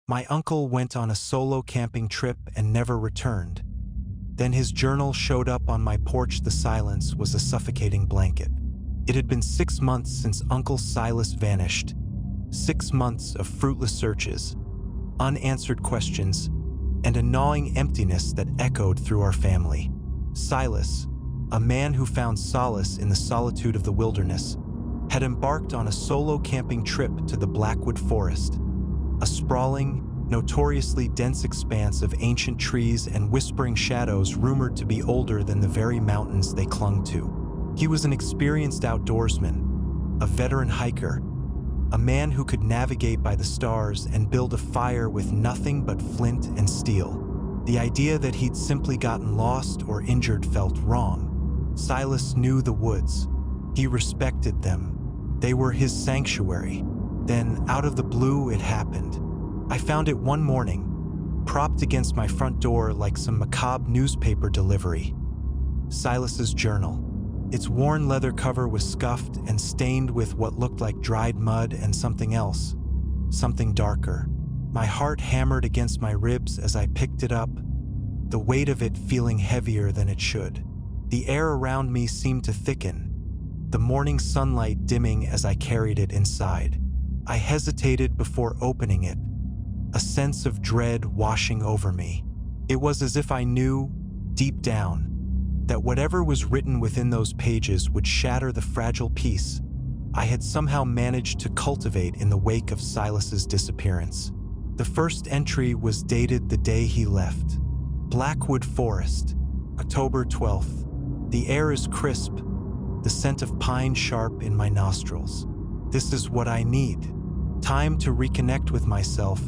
My uncle went on a solo camping trip and never returned. Then his journal showed up on my porch. The silence was a suffocating blanket. It had been 6 months since Uncle Silas vanished. 6 months of fruitless searches, unanswered questions, and a gnawing emptiness that echoed through our family. Silas, a man who found solace in the solitude of the wilderness, had embarked on a solo camping trip to the Blackwood Forest, a sprawling, notoriously dense expanse of ancient trees and whispering shadows rumored to be older than the very mountains they clung to. He was an experienced outdoorsman, a veteran hiker, a man who could navigate by the stars and build a fire with nothing but flint and steel. The idea that he'd simply gotten lost or injured felt wrong. Silas knew the woods. He respected them. They were his sanctuary. Then, out of the blue, it happened. I found it one morning, propped against my front door like some macabre newspaper delivery. Silas's journal. Its worn leather cover was scuffed and stained with what looked like dried mud and something else, something darker. My heart hammered against my ribs as I picked it up, the weight of it feeling heavier than it should. The air around me seemed to thicken, the morning sunlight dimming as I carried it inside. I hesitated before opening it, a sense of dread washing over me. It was as if I knew, deep down, that whatever was written within those pages would shatter the fragile peace I had somehow managed to cultivate in the wake of Silas's disappearance. The first entry was dated the day he left. Blackwood Forest, October 12th. The air is crisp, the scent of pine sharp in my nostrils. This is what I need. Time to reconnect with myself,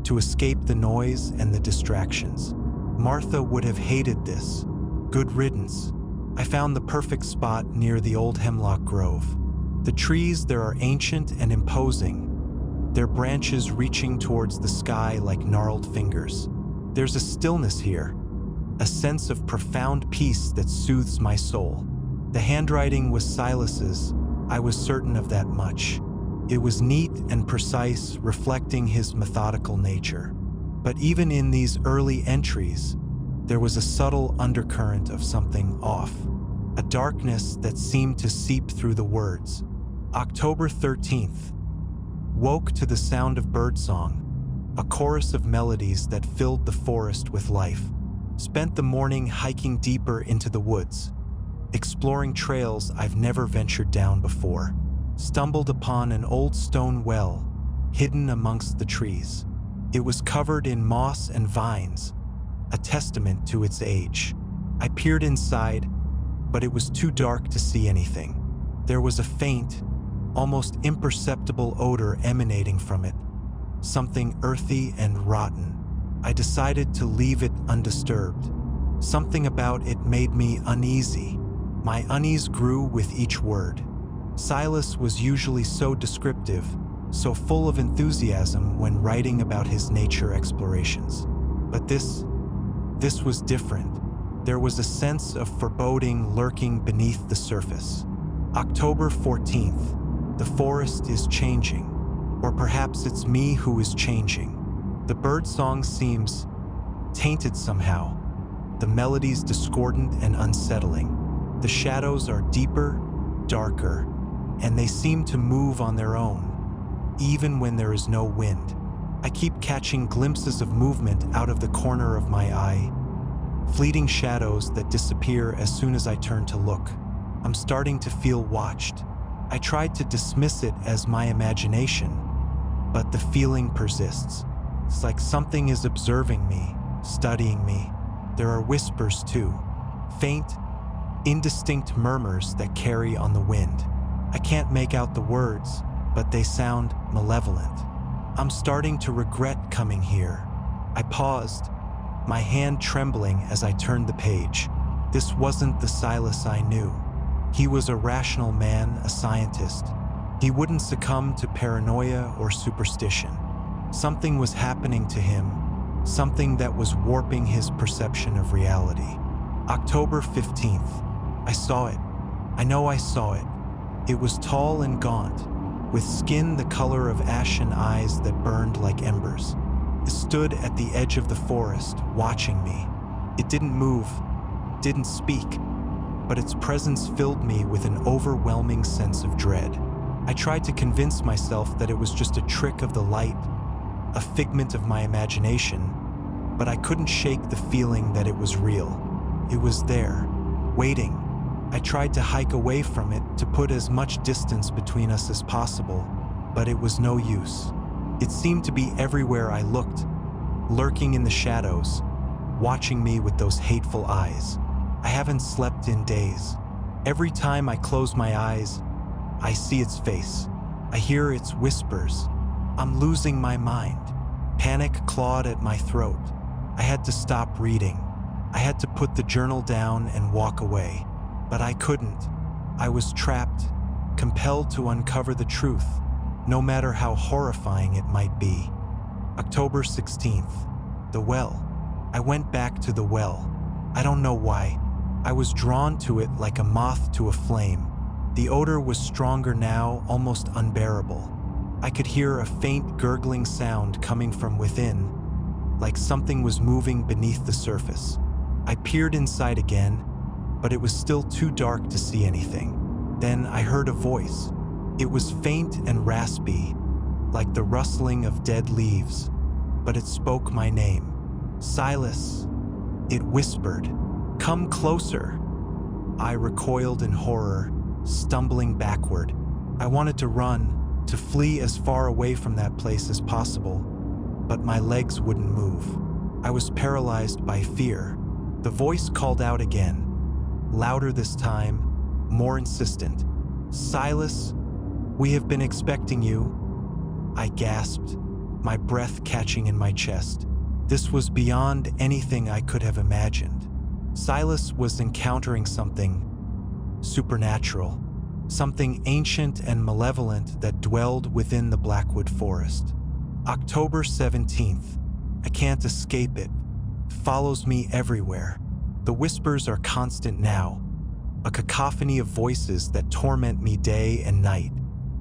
to escape the noise and the distractions. Martha would have hated this. Good riddance. I found the perfect spot near the old hemlock grove. The trees there are ancient and imposing, their branches reaching towards the sky like gnarled fingers. There's a stillness here, a sense of profound peace that soothes my soul. The handwriting was Silas's, I was certain of that much. It was neat and precise, reflecting his methodical nature. But even in these early entries, there was a subtle undercurrent of something off, a darkness that seemed to seep through the words. October 13th. Woke to the sound of birdsong, a chorus of melodies that filled the forest with life. Spent the morning hiking deeper into the woods, exploring trails I've never ventured down before. Stumbled upon an old stone well, hidden amongst the trees. It was covered in moss and vines, a testament to its age. I peered inside, but it was too dark to see anything. There was a faint, almost imperceptible odor emanating from it, something earthy and rotten. I decided to leave it undisturbed. Something about it made me uneasy. My unease grew with each word. Silas was usually so descriptive, so full of enthusiasm when writing about his nature explorations. But this was different. There was a sense of foreboding lurking beneath the surface. October 14th. The forest is changing, or perhaps it's me who is changing. The birdsong seems tainted somehow, the melodies discordant and unsettling. The shadows are deeper, darker, and they seem to move on their own, even when there is no wind. I keep catching glimpses of movement out of the corner of my eye, fleeting shadows that disappear as soon as I turn to look. I'm starting to feel watched. I tried to dismiss it as my imagination, but the feeling persists. It's like something is observing me, studying me. There are whispers too, faint, indistinct murmurs that carry on the wind. I can't make out the words, but they sound malevolent. I'm starting to regret coming here. I paused, my hand trembling as I turned the page. This wasn't the Silas I knew. He was a rational man, a scientist. He wouldn't succumb to paranoia or superstition. Something was happening to him, something that was warping his perception of reality. October 15th. I saw it. I know I saw it. It was tall and gaunt, with skin the color of ashen eyes that burned like embers. As stood at the edge of the forest, watching me. It didn't move, didn't speak, but its presence filled me with an overwhelming sense of dread. I tried to convince myself that it was just a trick of the light, a figment of my imagination, but I couldn't shake the feeling that it was real. It was there, waiting. I tried to hike away from it to put as much distance between us as possible, but it was no use. It seemed to be everywhere I looked, lurking in the shadows, watching me with those hateful eyes. I haven't slept in days. Every time I close my eyes, I see its face. I hear its whispers. I'm losing my mind. Panic clawed at my throat. I had to stop reading. I had to put the journal down and walk away. But I couldn't. I was trapped, compelled to uncover the truth, no matter how horrifying it might be. October 16th. The well. I went back to the well. I don't know why. I was drawn to it like a moth to a flame. The odor was stronger now, almost unbearable. I could hear a faint gurgling sound coming from within, like something was moving beneath the surface. I peered inside again, but it was still too dark to see anything. Then I heard a voice. It was faint and raspy, like the rustling of dead leaves, but it spoke my name. Silas. It whispered, "Come closer." I recoiled in horror, stumbling backward. I wanted to run, to flee as far away from that place as possible, but my legs wouldn't move. I was paralyzed by fear. The voice called out again, louder this time, more insistent. "Silas, we have been expecting you." I gasped, my breath catching in my chest. This was beyond anything I could have imagined. Silas was encountering something supernatural, something ancient and malevolent that dwelled within the Blackwood Forest. October 17th. I can't escape it. It follows me everywhere. The whispers are constant now, a cacophony of voices that torment me day and night.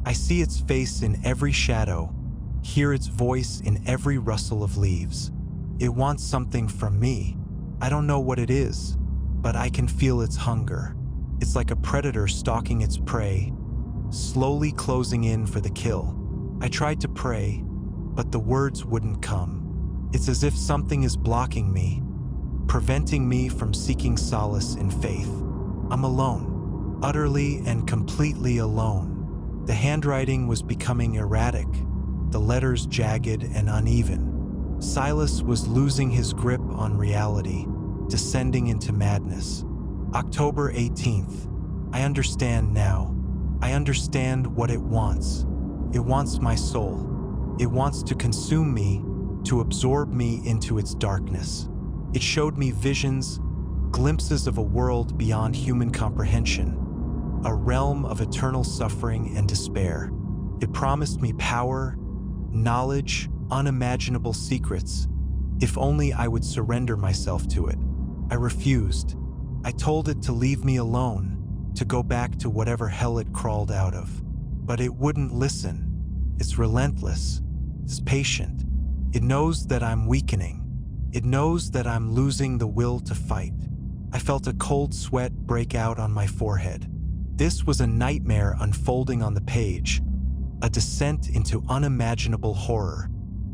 I see its face in every shadow, hear its voice in every rustle of leaves. It wants something from me. I don't know what it is, but I can feel its hunger. It's like a predator stalking its prey, slowly closing in for the kill. I tried to pray, but the words wouldn't come. It's as if something is blocking me, preventing me from seeking solace in faith. I'm alone, utterly and completely alone. The handwriting was becoming erratic, the letters jagged and uneven. Silas was losing his grip on reality, descending into madness. October 18th. I understand now. I understand what it wants. It wants my soul. It wants to consume me, to absorb me into its darkness. It showed me visions, glimpses of a world beyond human comprehension, a realm of eternal suffering and despair. It promised me power, knowledge, unimaginable secrets, if only I would surrender myself to it. I refused. I told it to leave me alone, to go back to whatever hell it crawled out of. But it wouldn't listen. It's relentless. It's patient. It knows that I'm weakening. It knows that I'm losing the will to fight. I felt a cold sweat break out on my forehead. This was a nightmare unfolding on the page, a descent into unimaginable horror.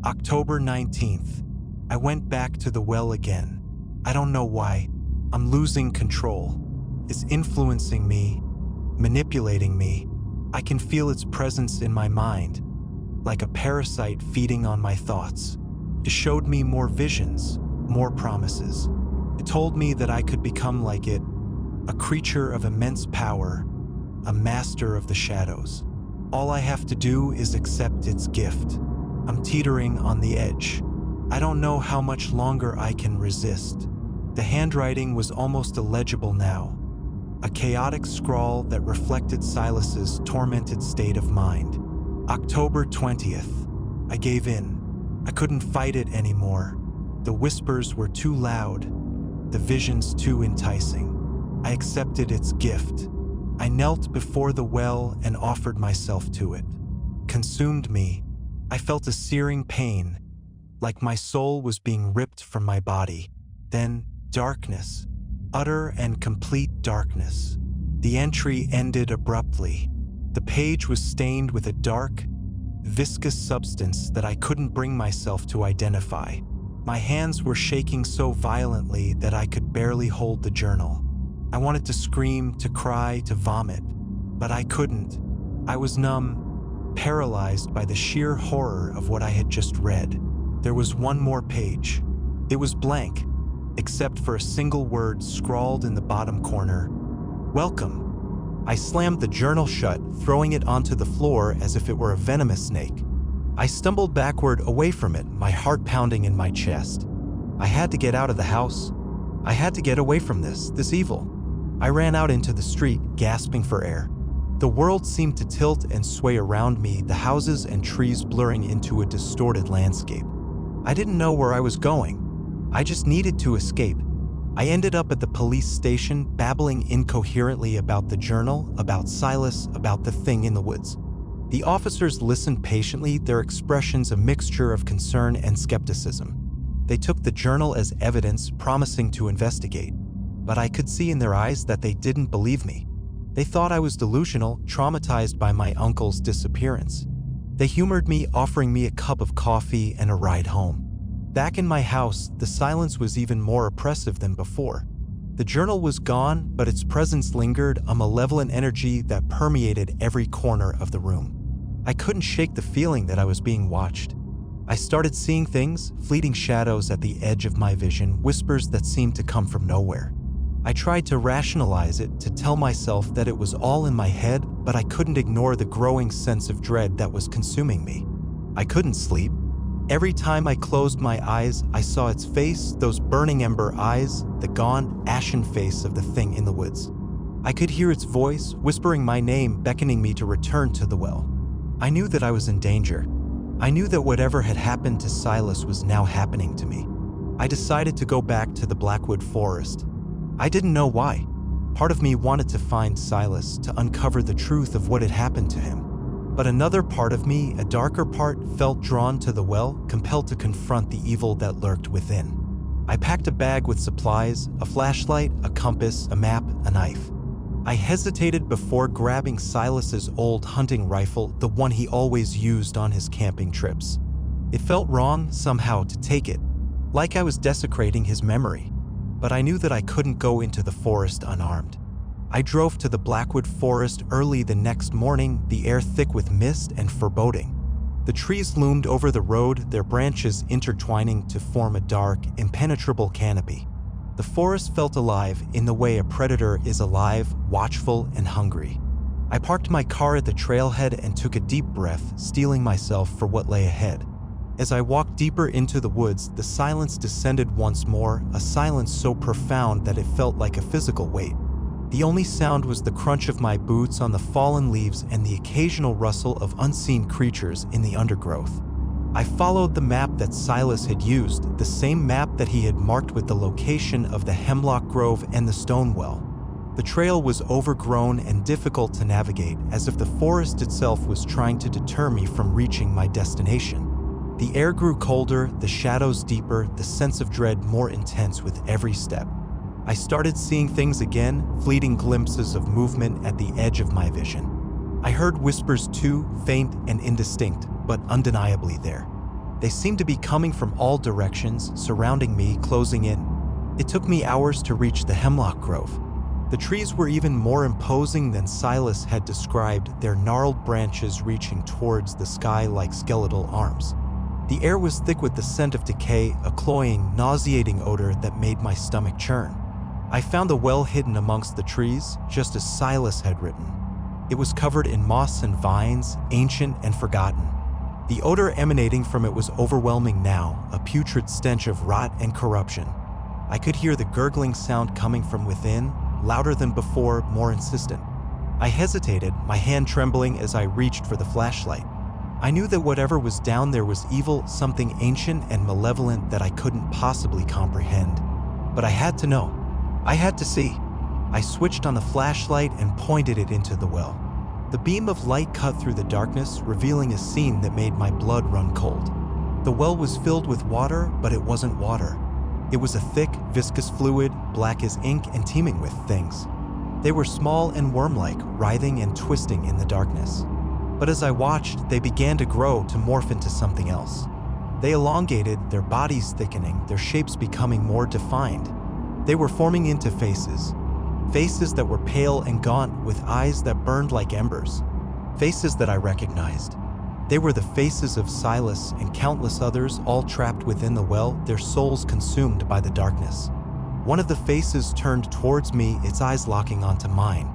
October 19th. I went back to the well again. I don't know why. I'm losing control. It's influencing me, manipulating me. I can feel its presence in my mind, like a parasite feeding on my thoughts. It showed me more visions, more promises. It told me that I could become like it, a creature of immense power, a master of the shadows. All I have to do is accept its gift. I'm teetering on the edge. I don't know how much longer I can resist. The handwriting was almost illegible now, a chaotic scrawl that reflected Silas's tormented state of mind. October 20th. I gave in. I couldn't fight it anymore. The whispers were too loud, the visions too enticing. I accepted its gift. I knelt before the well and offered myself to it. Consumed me. I felt a searing pain, like my soul was being ripped from my body. Then, darkness. Utter and complete darkness. The entry ended abruptly. The page was stained with a dark, viscous substance that I couldn't bring myself to identify. My hands were shaking so violently that I could barely hold the journal. I wanted to scream, to cry, to vomit, but I couldn't. I was numb, paralyzed by the sheer horror of what I had just read. There was one more page. It was blank, except for a single word scrawled in the bottom corner: "Welcome." I slammed the journal shut, throwing it onto the floor as if it were a venomous snake. I stumbled backward away from it, my heart pounding in my chest. I had to get out of the house. I had to get away from this evil. I ran out into the street, gasping for air. The world seemed to tilt and sway around me, the houses and trees blurring into a distorted landscape. I didn't know where I was going. I just needed to escape. I ended up at the police station, babbling incoherently about the journal, about Silas, about the thing in the woods. The officers listened patiently, their expressions a mixture of concern and skepticism. They took the journal as evidence, promising to investigate. But I could see in their eyes that they didn't believe me. They thought I was delusional, traumatized by my uncle's disappearance. They humored me, offering me a cup of coffee and a ride home. Back in my house, the silence was even more oppressive than before. The journal was gone, but its presence lingered, a malevolent energy that permeated every corner of the room. I couldn't shake the feeling that I was being watched. I started seeing things, fleeting shadows at the edge of my vision, whispers that seemed to come from nowhere. I tried to rationalize it, to tell myself that it was all in my head, but I couldn't ignore the growing sense of dread that was consuming me. I couldn't sleep. Every time I closed my eyes, I saw its face, those burning ember eyes, the gaunt, ashen face of the thing in the woods. I could hear its voice, whispering my name, beckoning me to return to the well. I knew that I was in danger. I knew that whatever had happened to Silas was now happening to me. I decided to go back to the Blackwood Forest. I didn't know why. Part of me wanted to find Silas, to uncover the truth of what had happened to him. But another part of me, a darker part, felt drawn to the well, compelled to confront the evil that lurked within. I packed a bag with supplies, a flashlight, a compass, a map, a knife. I hesitated before grabbing Silas's old hunting rifle, the one he always used on his camping trips. It felt wrong, somehow, to take it, like I was desecrating his memory. But I knew that I couldn't go into the forest unarmed. I drove to the Blackwood Forest early the next morning, the air thick with mist and foreboding. The trees loomed over the road, their branches intertwining to form a dark, impenetrable canopy. The forest felt alive in the way a predator is alive, watchful and hungry. I parked my car at the trailhead and took a deep breath, steeling myself for what lay ahead. As I walked deeper into the woods, the silence descended once more, a silence so profound that it felt like a physical weight. The only sound was the crunch of my boots on the fallen leaves and the occasional rustle of unseen creatures in the undergrowth. I followed the map that Silas had used, the same map that he had marked with the location of the hemlock grove and the stone well. The trail was overgrown and difficult to navigate, as if the forest itself was trying to deter me from reaching my destination. The air grew colder, the shadows deeper, the sense of dread more intense with every step. I started seeing things again, fleeting glimpses of movement at the edge of my vision. I heard whispers too, faint and indistinct, but undeniably there. They seemed to be coming from all directions, surrounding me, closing in. It took me hours to reach the hemlock grove. The trees were even more imposing than Silas had described, their gnarled branches reaching towards the sky like skeletal arms. The air was thick with the scent of decay, a cloying, nauseating odor that made my stomach churn. I found the well hidden amongst the trees, just as Silas had written. It was covered in moss and vines, ancient and forgotten. The odor emanating from it was overwhelming now, a putrid stench of rot and corruption. I could hear the gurgling sound coming from within, louder than before, more insistent. I hesitated, my hand trembling as I reached for the flashlight. I knew that whatever was down there was evil, something ancient and malevolent that I couldn't possibly comprehend. But I had to know. I had to see. I switched on the flashlight and pointed it into the well. The beam of light cut through the darkness, revealing a scene that made my blood run cold. The well was filled with water, but it wasn't water. It was a thick, viscous fluid, black as ink and teeming with things. They were small and worm-like, writhing and twisting in the darkness. But as I watched, they began to grow, to morph into something else. They elongated, their bodies thickening, their shapes becoming more defined. They were forming into faces. Faces that were pale and gaunt, with eyes that burned like embers. Faces that I recognized. They were the faces of Silas and countless others, all trapped within the well, their souls consumed by the darkness. One of the faces turned towards me, its eyes locking onto mine.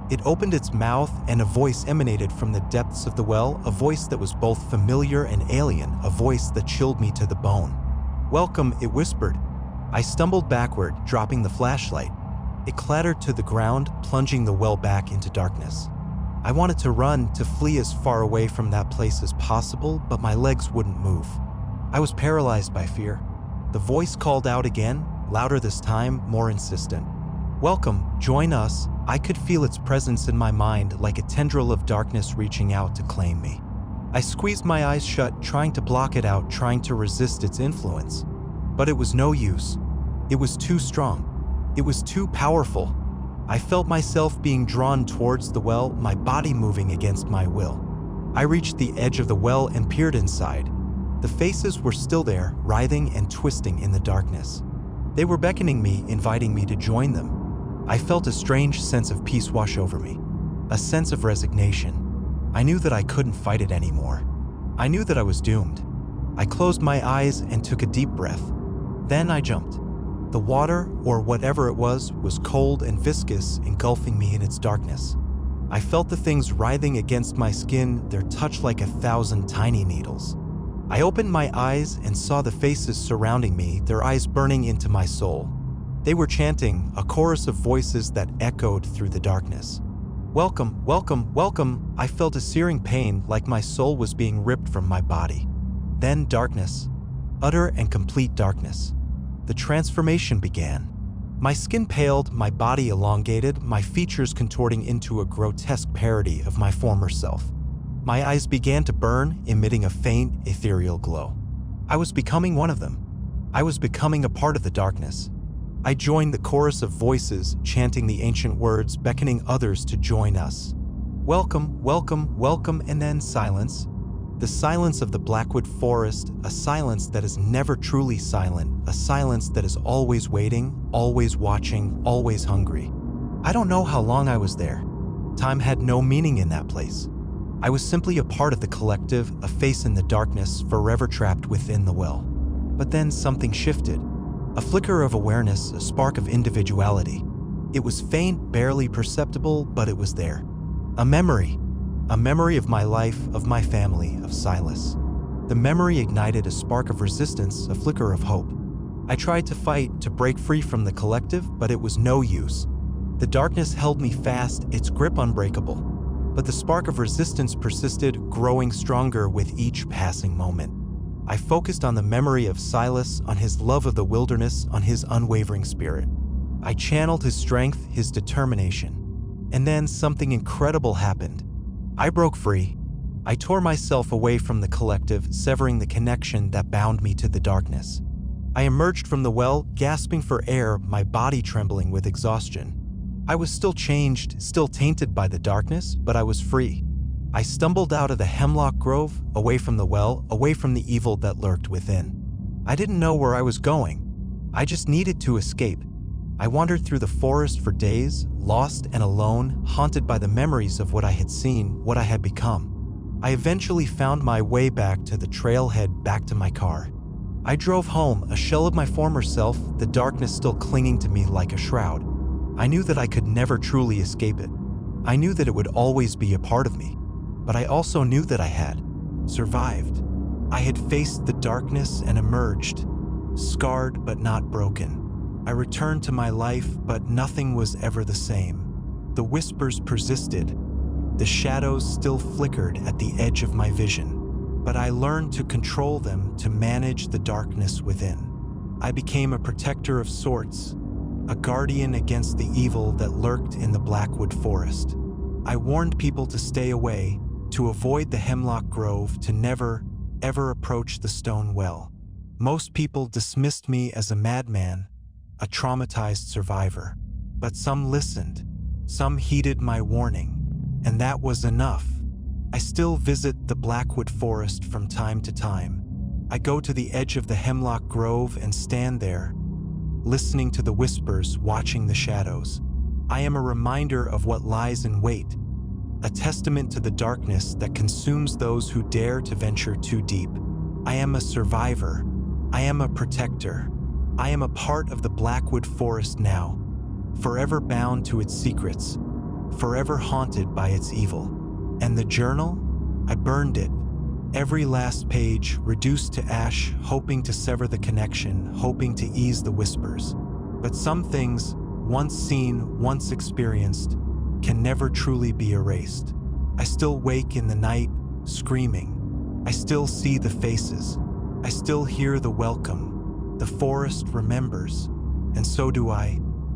It opened its mouth, and a voice emanated from the depths of the well, a voice that was both familiar and alien, a voice that chilled me to the bone. "Welcome," it whispered. I stumbled backward, dropping the flashlight. It clattered to the ground, plunging the well back into darkness. I wanted to run, to flee as far away from that place as possible, but my legs wouldn't move. I was paralyzed by fear. The voice called out again, louder this time, more insistent. "Welcome, join us." I could feel its presence in my mind, like a tendril of darkness reaching out to claim me. I squeezed my eyes shut, trying to block it out, trying to resist its influence. But it was no use. It was too strong. It was too powerful. I felt myself being drawn towards the well, my body moving against my will. I reached the edge of the well and peered inside. The faces were still there, writhing and twisting in the darkness. They were beckoning me, inviting me to join them. I felt a strange sense of peace wash over me, a sense of resignation. I knew that I couldn't fight it anymore. I knew that I was doomed. I closed my eyes and took a deep breath. Then I jumped. The water, or whatever it was cold and viscous, engulfing me in its darkness. I felt the things writhing against my skin, their touch like 1,000 tiny needles. I opened my eyes and saw the faces surrounding me, their eyes burning into my soul. They were chanting, a chorus of voices that echoed through the darkness. "Welcome, welcome, welcome." I felt a searing pain, like my soul was being ripped from my body. Then darkness. Utter and complete darkness. The transformation began. My skin paled, my body elongated, my features contorting into a grotesque parody of my former self. My eyes began to burn, emitting a faint, ethereal glow. I was becoming one of them. I was becoming a part of the darkness. I joined the chorus of voices, chanting the ancient words, beckoning others to join us. "Welcome, welcome, welcome," and then silence. The silence of the Blackwood Forest, a silence that is never truly silent, a silence that is always waiting, always watching, always hungry. I don't know how long I was there. Time had no meaning in that place. I was simply a part of the collective, a face in the darkness, forever trapped within the well. But then something shifted. A flicker of awareness, a spark of individuality. It was faint, barely perceptible, but it was there. A memory of my life, of my family, of Silas. The memory ignited a spark of resistance, a flicker of hope. I tried to fight, to break free from the collective, but it was no use. The darkness held me fast, its grip unbreakable. But the spark of resistance persisted, growing stronger with each passing moment. I focused on the memory of Silas, on his love of the wilderness, on his unwavering spirit. I channeled his strength, his determination. And then something incredible happened. I broke free. I tore myself away from the collective, severing the connection that bound me to the darkness. I emerged from the well, gasping for air, my body trembling with exhaustion. I was still changed, still tainted by the darkness, but I was free. I stumbled out of the hemlock grove, away from the well, away from the evil that lurked within. I didn't know where I was going. I just needed to escape. I wandered through the forest for days, lost and alone, haunted by the memories of what I had seen, what I had become. I eventually found my way back to the trailhead, back to my car. I drove home, a shell of my former self, the darkness still clinging to me like a shroud. I knew that I could never truly escape it. I knew that it would always be a part of me. But I also knew that I had survived. I had faced the darkness and emerged, scarred but not broken. I returned to my life, but nothing was ever the same. The whispers persisted. The shadows still flickered at the edge of my vision. But I learned to control them, to manage the darkness within. I became a protector of sorts, a guardian against the evil that lurked in the Blackwood Forest. I warned people to stay away, to avoid the hemlock grove, to never ever approach the stone well. Most people dismissed me as a madman, a traumatized survivor. But some listened, some heeded my warning, and that was enough. I still visit the Blackwood Forest from time to time. I go to the edge of the hemlock grove and stand there, listening to the whispers, watching the shadows. I am a reminder of what lies in wait, a testament to the darkness that consumes those who dare to venture too deep. I am a survivor. I am a protector. I am a part of the Blackwood Forest now, forever bound to its secrets, forever haunted by its evil. And the journal? I burned it. Every last page reduced to ash, hoping to sever the connection, hoping to ease the whispers. But some things, once seen, once experienced, can never truly be erased. I still wake in the night, screaming. I still see the faces. I still hear the welcome. The forest remembers, and so do I.